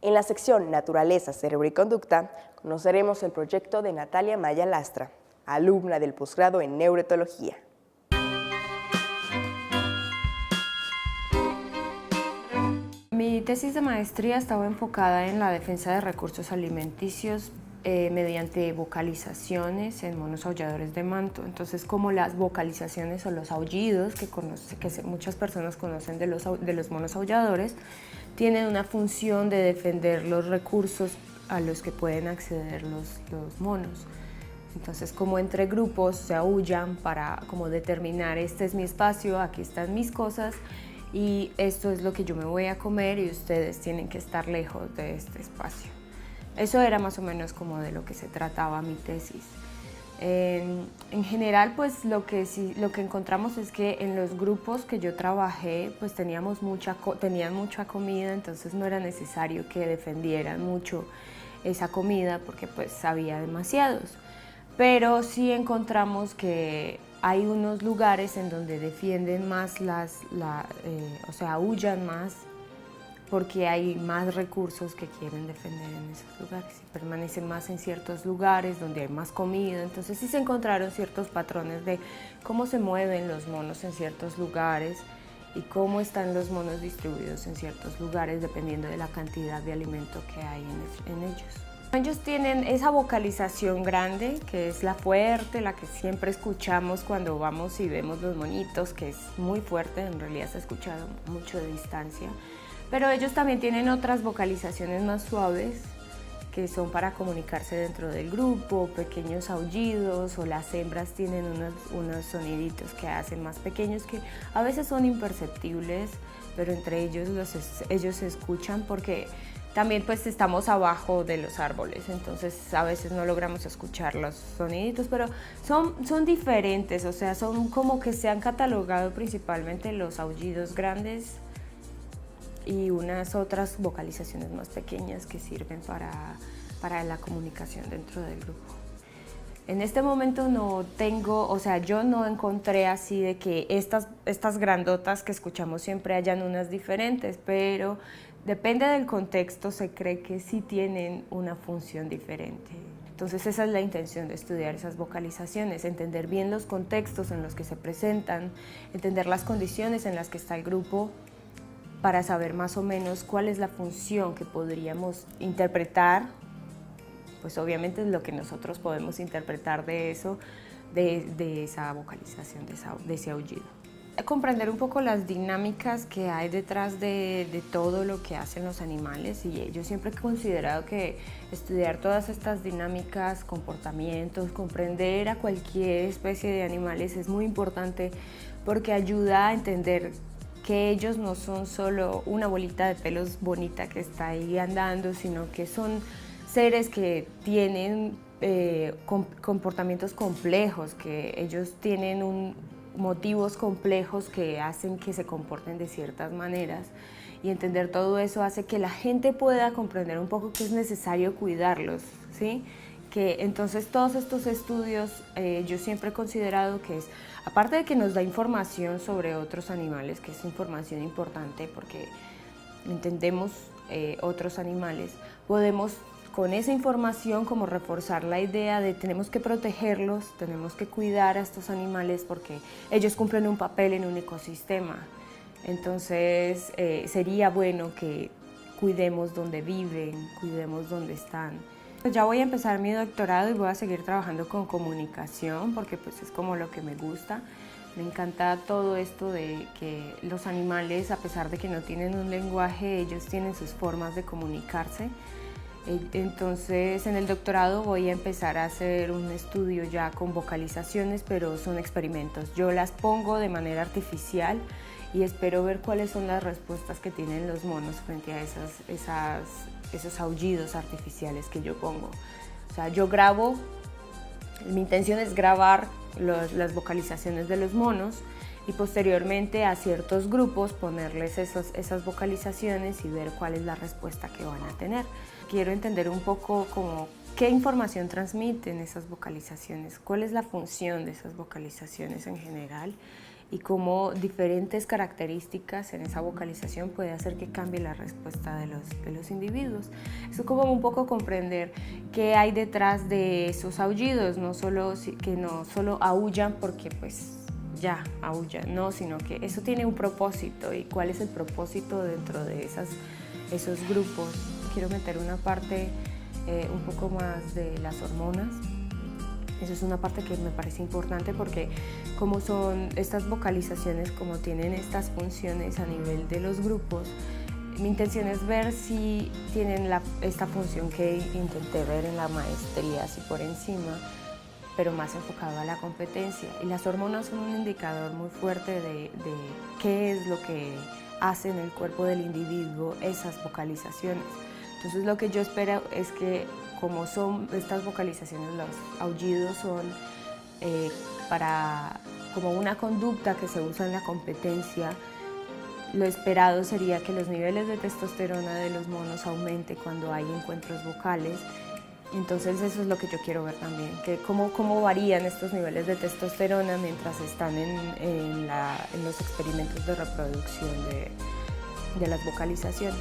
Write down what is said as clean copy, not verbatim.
En la sección Naturaleza, Cerebro y Conducta, conoceremos el proyecto de Natalia Maya Lastra, alumna del posgrado en Neuroetología. Mi tesis de maestría estaba enfocada en la defensa de recursos alimenticios mediante vocalizaciones en monos aulladores de manto. Entonces, como las vocalizaciones o los aullidos que muchas personas conocen de los monos aulladores, tienen una función de defender los recursos a los que pueden acceder los monos. Entonces, como entre grupos se aúllan para como determinar, este es mi espacio, aquí están mis cosas, y esto es lo que yo me voy a comer y ustedes tienen que estar lejos de este espacio. Eso era más o menos como de lo que se trataba mi tesis. En general, pues lo que encontramos es que en los grupos que yo trabajé, pues tenían mucha comida, entonces no era necesario que defendieran mucho esa comida porque pues había demasiados. Pero sí encontramos que hay unos lugares en donde defienden más o sea, aúllan más porque hay más recursos que quieren defender en esos lugares y permanecen más en ciertos lugares donde hay más comida. Entonces sí se encontraron ciertos patrones de cómo se mueven los monos en ciertos lugares y cómo están los monos distribuidos en ciertos lugares dependiendo de la cantidad de alimento que hay en ellos. Ellos tienen esa vocalización grande, que es la fuerte, la que siempre escuchamos cuando vamos y vemos los monitos, que es muy fuerte, en realidad se escucha mucho de distancia. Pero ellos también tienen otras vocalizaciones más suaves, que son para comunicarse dentro del grupo, pequeños aullidos, o las hembras tienen unos soniditos que hacen más pequeños, que a veces son imperceptibles, pero entre ellos se escuchan porque también pues estamos abajo de los árboles, entonces a veces no logramos escuchar los soniditos, pero son diferentes, o sea, son como que se han catalogado principalmente los aullidos grandes y unas otras vocalizaciones más pequeñas que sirven para la comunicación dentro del grupo. En este momento no tengo, o sea, yo no encontré así de que estas grandotas que escuchamos siempre hayan unas diferentes, pero depende del contexto, se cree que sí tienen una función diferente. Entonces esa es la intención de estudiar esas vocalizaciones, entender bien los contextos en los que se presentan, entender las condiciones en las que está el grupo, para saber más o menos cuál es la función que podríamos interpretar, pues obviamente es lo que nosotros podemos interpretar de eso, de esa vocalización, de ese aullido. Comprender un poco las dinámicas que hay detrás de todo lo que hacen los animales, y yo siempre he considerado que estudiar todas estas dinámicas, comportamientos, comprender a cualquier especie de animales es muy importante porque ayuda a entender que ellos no son solo una bolita de pelos bonita que está ahí andando, sino que son seres que tienen comportamientos complejos, que ellos tienen motivos complejos que hacen que se comporten de ciertas maneras, y entender todo eso hace que la gente pueda comprender un poco que es necesario cuidarlos, ¿sí? Que entonces todos estos estudios yo siempre he considerado que es, aparte de que nos da información sobre otros animales, que es información importante porque entendemos otros animales, podemos con esa información como reforzar la idea de tenemos que protegerlos, tenemos que cuidar a estos animales porque ellos cumplen un papel en un ecosistema. Entonces sería bueno que cuidemos donde viven, cuidemos donde están. Ya voy a empezar mi doctorado y voy a seguir trabajando con comunicación porque pues es como lo que me gusta. Me encanta todo esto de que los animales, a pesar de que no tienen un lenguaje, ellos tienen sus formas de comunicarse. Entonces en el doctorado voy a empezar a hacer un estudio ya con vocalizaciones, pero son experimentos. Yo las pongo de manera artificial y espero ver cuáles son las respuestas que tienen los monos frente a esos aullidos artificiales que yo pongo. O sea, yo grabo, mi intención es grabar las vocalizaciones de los monos y posteriormente a ciertos grupos ponerles esas vocalizaciones y ver cuál es la respuesta que van a tener. Quiero entender un poco como qué información transmiten esas vocalizaciones, cuál es la función de esas vocalizaciones en general y cómo diferentes características en esa vocalización puede hacer que cambie la respuesta de los individuos. Es como un poco comprender qué hay detrás de esos aullidos, que no solo aúllan porque pues ya aúllan, no, sino que eso tiene un propósito y cuál es el propósito dentro de esos grupos. Quiero meter una parte un poco más de las hormonas. Eso es una parte que me parece importante porque como son estas vocalizaciones, como tienen estas funciones a nivel de los grupos, mi intención es ver si tienen esta función que intenté ver en la maestría, así por encima, pero más enfocado a la competencia. Y las hormonas son un indicador muy fuerte de qué es lo que hace en el cuerpo del individuo esas vocalizaciones. Entonces lo que yo espero es que como son estas vocalizaciones, los aullidos son como una conducta que se usa en la competencia, lo esperado sería que los niveles de testosterona de los monos aumente cuando hay encuentros vocales. Entonces eso es lo que yo quiero ver también, que cómo varían estos niveles de testosterona mientras están en los experimentos de reproducción de las vocalizaciones.